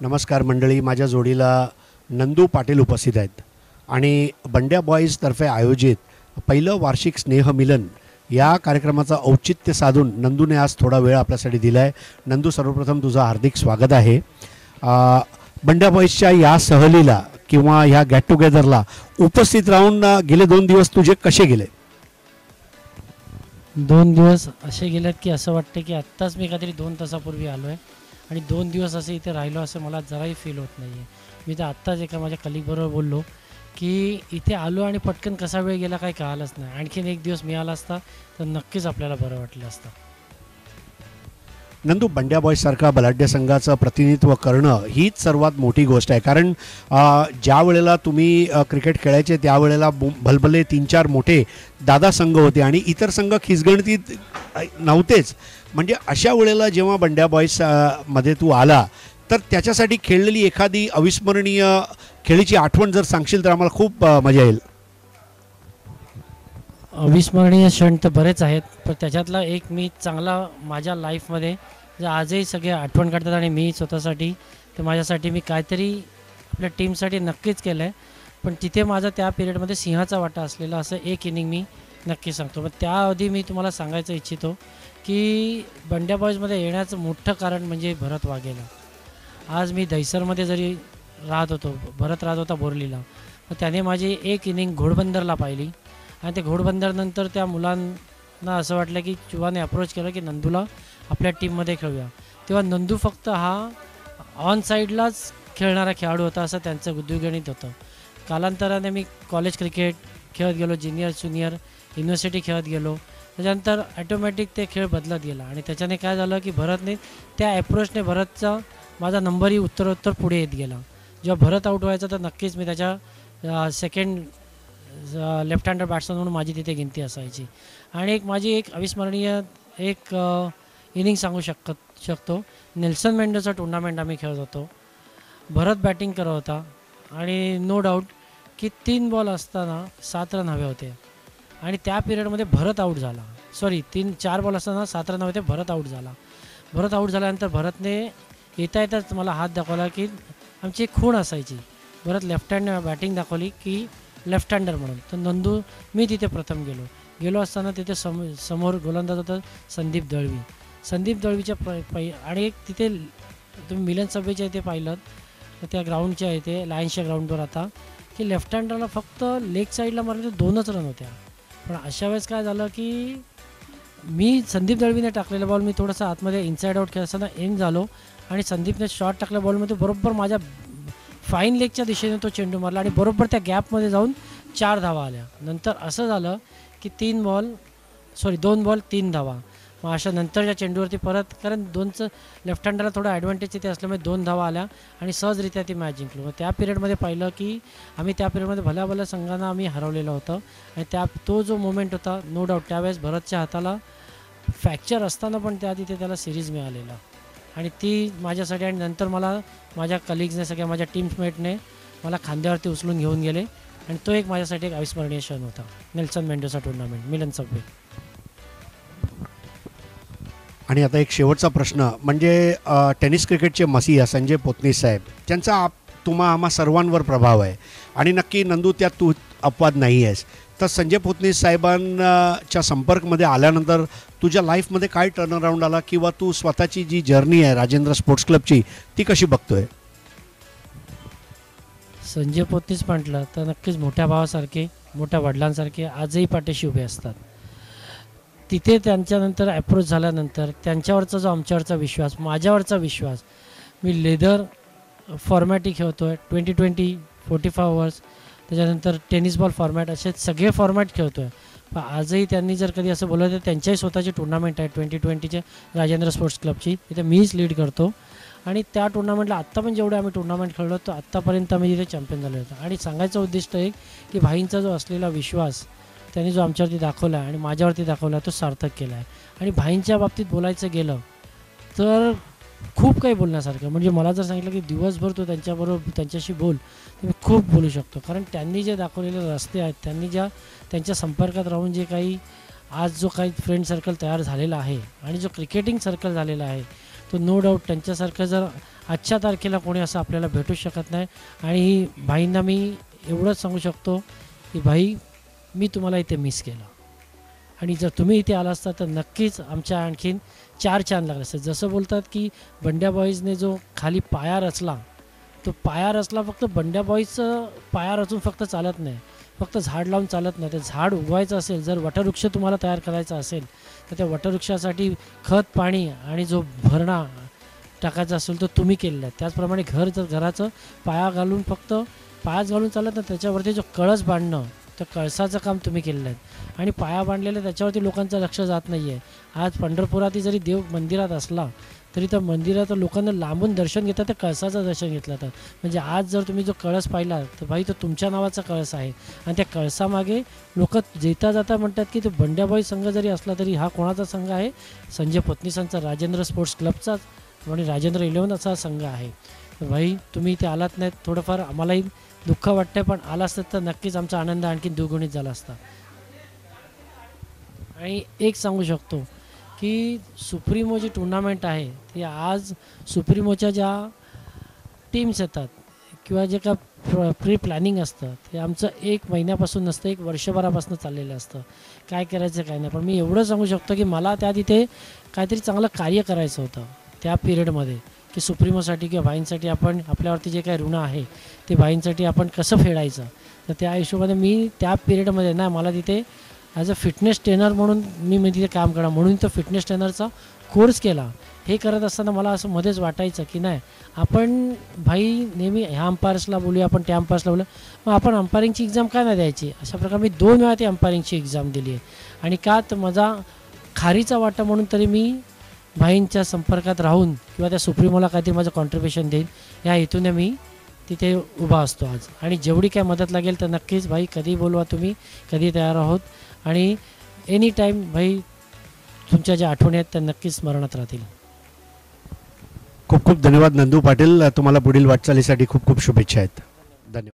नमस्कार मंडळी, माझ्या जोडीला नंदू पाटील उपस्थित आहेत आणि बंड्या बॉईजतर्फे आयोजित पहिलं वार्षिक स्नेहमिलन या कार्यक्रमाचं औचित्य साधून नंदूने आज थोडा वेळ आपल्यासाठी दिला आहे. नंदू, सर्वप्रथम तुझं हार्दिक स्वागत आहे. बंड्या बॉईजच्या या सहलीला किंवा ह्या गेट टुगेदरला उपस्थित राहून गेले 2 दिवस तुझे कसे गेले? 2 दिवस असे गेलेत की असं वाटतं की आत्ताच मी काहीतरी 2 तासापूर्वी आलो आहे आणि 2 दिवस असे इथे राहिलो असं मला जराही फील होत नाही आहे. मी तर आत्ताच एका माझ्या कलिगबरोबर बोललो की इथे आलो आणि पटकन कसा वेळ गेला काही कळालंच नाही. आणखीन 1 दिवस मिळाला असता तर नक्कीच आपल्याला बरं वाटलं असतं. नंदू, बंड्या बॉईजसारखा बलाढ्य संघाचं प्रतिनिधित्व करणं हीच सर्वात मोठी गोष्ट आहे. कारण ज्या वेळेला तुम्ही क्रिकेट खेळायचे त्यावेळेला भलभले 3-4 मोठे दादा संघ होते आणि इतर संघ खिसगणतीत नव्हतेच. म्हणजे अशा वेळेला जेव्हा बंड्या बॉईज मध्ये तू आला तर त्याच्यासाठी खेळलेली एखादी अविस्मरणीय खेळीची आठवण जर सांगशील तर आम्हाला खूप मजा येईल. अविस्मरणीय क्षण तर बरेच आहेत, पण त्याच्यातला एक मी चांगला माझ्या लाईफमध्ये जे आजही सगळे आठवण काढतात आणि मी स्वतःसाठी तर माझ्यासाठी मी काहीतरी आपल्या टीमसाठी नक्कीच केलं आहे. पण तिथे माझा त्या पिरियडमध्ये सिंहाचा वाटा असलेला असं एक इनिंग मी नक्की सांगतो. पण त्याआधी मी तुम्हाला सांगायचं इच्छितो की बंड्या बॉईजमध्ये येण्याचं मोठं कारण म्हणजे भरत वाघेला. आज मी दहिसरमध्ये जरी राहत होतो, भरत राहत होता बोरलीला, तर त्याने माझी एक इनिंग घोडबंदरला पाहिली आणि ते घोडबंदरनंतर त्या मुलांना असं वाटलं की चुवाने अप्रोच केलं की नंदूला आपल्या टीममध्ये खेळूया. तेव्हा नंदू फक्त हा ऑन साईडलाच खेळणारा खेळाडू होता असं त्यांचं बुद्धिगणित होतं. कालांतराने मी कॉलेज क्रिकेट खेळत गेलो, ज्युनियर ज्युनियर युनिव्हर्सिटी खेळत गेलो. त्याच्यानंतर ॲटोमॅटिक ते खेळ बदलत गेला आणि त्याच्याने काय झालं की भरतने त्या ॲप्रोचने भरतचा माझा नंबरही उत्तरोत्तर पुढे येत गेला. जेव्हा भरत आऊट व्हायचा तर नक्कीच मी त्याच्या सेकंड लेफ्ट हँडर बॅट्समन म्हणून माझी तिथे गिनती असायची. आणि माझी एक अविस्मरणीय एक इनिंग सांगू शकतो. नेल्सन मेंडोचा टुर्नामेंट आम्ही खेळत होतो. भरत बॅटिंग करत होता आणि नो डाऊट की 3 बॉल असताना 7 रन हवे होते आणि त्या पिरियडमध्ये भरत आऊट झाला. 4 बॉल असताना 7 रन हवे होते, भरत आऊट झाला. भरत आऊट झाल्यानंतर भरतने येताच मला हात दाखवला की आमची एक खूण असायची. भरत लेफ्ट हँड बॅटिंग दाखवली की लेफ्ट हँडर म्हणून. तर नंदू मी तिथे प्रथम गेलो असताना तिथे समोर गोलंदाज होता संदीप दळवी. संदीप दळवीच्या आणि एक तिथे तुम्ही मिलन सभेच्या इथे पाहिलं तर त्या ग्राउंडच्या इथे लायन्सच्या ग्राउंडवर आता की लेफ्ट हँडरला फक्त लेग साईडला मारले तर 2च रन होत्या. पण अशा वेळेस काय झालं की मी संदीप दळवीने टाकलेला बॉल मी थोडंसं आतमध्ये इनसाईड आऊट खेळत असताना एंड झालो आणि संदीपने शॉट टाकल्या बॉलमध्ये बरोबर माझ्या फाईन लेगच्या दिशेने तो चेंडू मारला आणि बरोबर त्या गॅपमध्ये जाऊन 4 धावा आल्या. नंतर असं झालं की 2 बॉल 3 धावा. मग अशा नंतरच्या चेंडूवरती परत कारण 2चं लेफ्ट हँडरला थोडं ॲडव्हान्टेज तिथे असल्यामुळे 2 धावा आल्या आणि सहजरित्या ती मॅच जिंकलो. मग त्या पिरियडमध्ये पाहिलं की आम्ही त्या पिरियडमध्ये भल्या संघांना आम्ही हरवलेलं होतं आणि तो जो मोमेंट होता नो डाऊट त्यावेळेस भरतच्या हाताला फ्रॅक्चर असताना पण तिथे त्याला सिरीज मिळालेला आणि ती माझ्यासाठी. आणि नंतर मला माझ्या कलिग्सने सगळ्या माझ्या टीममेटने मला खांद्यावरती उचलून घेऊन गेले आणि तो एक माझ्यासाठी एक अविस्मरणीय क्षण होता. नेल्सन मेंडोसा टुर्नामेंट मिलन सबवे. आणि आता एक शेवटचा प्रश्न म्हणजे टेनिस क्रिकेटचे मसीहा संजय पोतनीस साहेब त्यांचा आम्हा सर्वांवर प्रभाव आहे आणि नक्की नंदू त्यात तू अपवाद नाही आहेस. तर संजय पोतनीस साहेबांच्या संपर्कमध्ये आल्यानंतर तुझ्या लाईफमध्ये काय टर्नअराऊंड आला किंवा तू स्वतःची जी जर्नी आहे राजेंद्र स्पोर्ट्स क्लबची ती कशी बघतोय? संजय पोतनीस म्हटलं तर नक्कीच मोठ्या भावासारखे मोठ्या वडिलांसारखे आजही पाठीशी उभे असतात. तिथे त्यांच्यानंतर अप्रोच झाल्यानंतर त्यांच्यावरचा जो आमच्यावरचा विश्वास, माझ्यावरचा विश्वास, मी लेदर फॉर्मॅटही खेळतो आहे 2020 45 ओव्हर्स, त्याच्यानंतर टेनिस बॉल फॉर्मॅट असे सगळे फॉर्मॅट खेळतो आहे. पण आजही त्यांनी जर कधी असं बोललं तर त्यांच्याही स्वतःची टुर्नामेंट आहे 2020चे राजेंद्र स्पोर्ट्स क्लबची, तिथे मीच लीड करतो आणि त्या टुर्नामेंटला आत्ता पण जेवढे आम्ही टुर्नामेंट खेळलो तर आत्तापर्यंत आम्ही तिथे चॅम्पियन झालो होतो. आणि सांगायचं उद्दिष्ट एक की भाईंचा जो असलेला विश्वास त्यांनी जो आमच्यावरती दाखवला आहे आणि माझ्यावरती दाखवला तो सार्थक केला आहे. आणि भाईंच्या बाबतीत बोलायचं गेलं तर खूप काही बोलण्यासारखं. म्हणजे मला जर सांगितलं की दिवसभर तो त्यांच्याशी बोल तर मी खूप बोलू शकतो. कारण त्यांनी जे दाखवलेले रस्ते आहेत, त्यांनी त्यांच्या संपर्कात राहून जे काही आज जो काही फ्रेंड सर्कल तयार झालेला आहे आणि जो क्रिकेटिंग सर्कल झालेला आहे तो नो डाऊट त्यांच्यासारखं जर आजच्या तारखेला कोणी असं आपल्याला भेटू शकत नाही. आणि भाईंना मी एवढंच सांगू शकतो की भाई, मी तुम्हाला इथे मिस केलं, आणि जर तुम्ही इथे आला असता तर नक्कीच आमच्या आणखीन 4 चांद लागले असते. जसं बोलतात की बंड्या बॉईजने जो खाली पाया रचला, तो पाया रचला, फक्त बंड्या बॉईजचं पाया रचून फक्त चालत नाही, फक्त झाड लावून चालत नाही. ते झाड उगवायचं असेल, जर वटवृक्ष तुम्हाला तयार करायचा असेल तर त्या वटवृक्षासाठी खत, पाणी आणि जो भरणा टाकायचा असेल तो तुम्ही केलेला आहे. त्याचप्रमाणे घराचं पाया घालून, फक्त पायाच घालून चालत नाही, त्याच्यावरती जो कळस बांधणं, त्या कळसाचं काम तुम्ही केलेलं आहे. आणि पाया बांधलेलं त्याच्यावरती लोकांचं लक्ष जात नाही आहे. आज पंढरपुरातही जरी देव मंदिरात असला तरी त्या मंदिरात लोकांना लांबून दर्शन घेतात, त्या कळसाचं दर्शन घेतलं तर. म्हणजे आज जर तुम्ही जो कळस पाहिला तर भाई, तो तुमच्या नावाचा कळस आहे. आणि त्या कळसामागे लोक जेता जाता म्हणतात की तो बंड्याबाई संघ जरी असला तरी हा कोणाचा संघ आहे? संजय पत्नीसांचा, राजेंद्र स्पोर्ट्स क्लबचा आणि राजेंद्र 11 असा संघ आहे. तर भाई, तुम्ही इथे आलात नाहीत, थोडंफार आम्हालाही दुःख वाटतं, पण आला असतं तर नक्कीच आमचा आनंद आणखी द्विगुणित झाला असता. आणि एक सांगू शकतो की सुप्रीमो जी टुर्नामेंट आहे ती आज सुप्रीमोच्या ज्या टीम्स येतात किंवा जे का प्री प्लॅनिंग असतं ते आमचं 1 महिन्यापासून नसतं, 1 वर्षभरापासून चाललेलं असतं, काय करायचं काय नाही. पण मी एवढं सांगू शकतो की मला त्या तिथे काहीतरी चांगलं कार्य करायचं होतं त्या पिरियडमध्ये, की सुप्रीमोसाठी किंवा भाईंसाठी आपण आपल्यावरती जे काही ऋण आहे ते भाईंसाठी आपण कसं फेडायचं. तर त्या हिशोबाने मी त्या पिरियडमध्ये ना, मला तिथे ॲज अ फिटनेस ट्रेनर म्हणून मी तिथे काम करा, म्हणून तो फिटनेस ट्रेनरचा कोर्स केला. हे करत असताना मला असं मध्येच वाटायचं की नाही, आपण भाई नेहमी ह्या अंपायर्सला बोलूया, आपण त्या अंपायर्सला बोलूया, मग आपण अंपायरिंगची एक्झाम का नाही द्यायची. अशा प्रकारे मी 2 वेळा ती अंपायरिंगची एक्झाम दिली आहे. आणि का तर माझा खारीचा वाटा म्हणून तरी मी भाईंच्या संपर्कात राहून किंवा त्या सुप्रीमोला काहीतरी माझं कॉन्ट्रिब्युशन देईन या हेतूने मी तिथे उभा असतो आज. आणि जेवढी काय मदत लागेल तर नक्कीच भाई, कधी बोलवा तुम्ही, कधी तयार आहोत. आणि एनी टाईम भाई, तुमच्या ज्या आठवणी आहेत त्या नक्कीच स्मरणात राहतील. खूप खूप धन्यवाद नंदू पाटील, तुम्हाला पुढील वाटचालीसाठी खूप खूप शुभेच्छा आहेत.